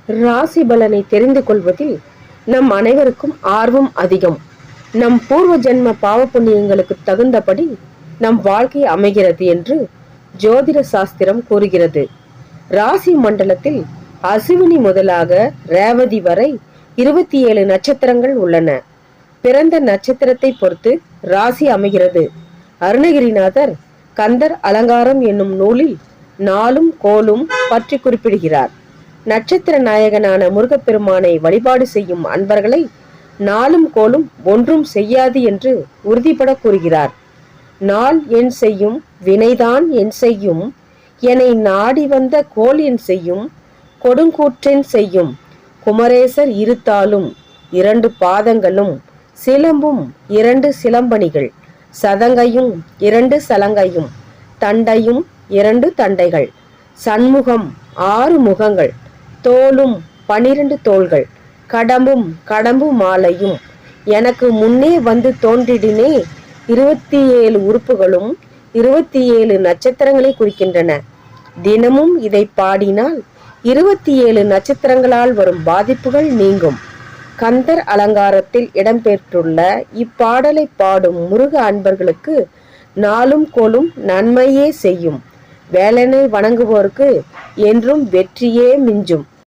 ராசி பலனை தெரிந்து கொள்வதில் நம் அனைவருக்கும் ஆர்வம் அதிகம். நம் பூர்வ ஜென்ம பாவ புண்ணியங்களுக்கு தகுந்தபடி நம் வாழ்க்கை அமைகிறது என்று ஜோதிட சாஸ்திரம் கூறுகிறது. ராசி மண்டலத்தில் அசுவினி முதலாக ரேவதி வரை 27 நட்சத்திரங்கள் உள்ளன. பிறந்த நட்சத்திரத்தை பொறுத்து ராசி அமைகிறது. அருணகிரிநாதர் கந்தர் அலங்காரம் என்னும் நூலில் நாளும் கோலும் பற்றி குறிப்பிடுகிறார். நட்சத்திர நாயகனான முருகப்பெருமானை வழிபாடு செய்யும் அன்பர்களை நாளும் கோலும் ஒன்றும் செய்யாது என்று உறுதிபட கூறுகிறார். நாள் என் செய்யும், வினைதான் என் செய்யும், என்னை நாடி வந்த கோல் என் செய்யும், கொடுங்கூற்றென் செய்யும், குமரேசர் இருத்தாலும் 2 பாதங்களும், சிலம்பும் 2 சிலம்பணிகள், சதங்கையும் 2 சலங்கையும், தண்டையும் 2 தண்டைகள், சண்முகம் 6 முகங்கள், தோளும் 12 தோள்கள், கடம்பும் கடம்பு மாலையும், எனக்கு முன்னே வந்து தோன்றிடினே 27 உறுப்புகளும் 27 நட்சத்திரங்களை குறிக்கின்றன. தினமும் இதை பாடினால் 27 நட்சத்திரங்களால் வரும் பாதிப்புகள் நீங்கும். கந்தர் அலங்காரத்தில் இடம்பெற்றுள்ள இப்பாடலை பாடும் முருக அன்பர்களுக்கு நாளும் கோலும் நன்மையே செய்யும். வேலனை வணங்குவோருக்கு என்றும் வெற்றியே மிஞ்சும்.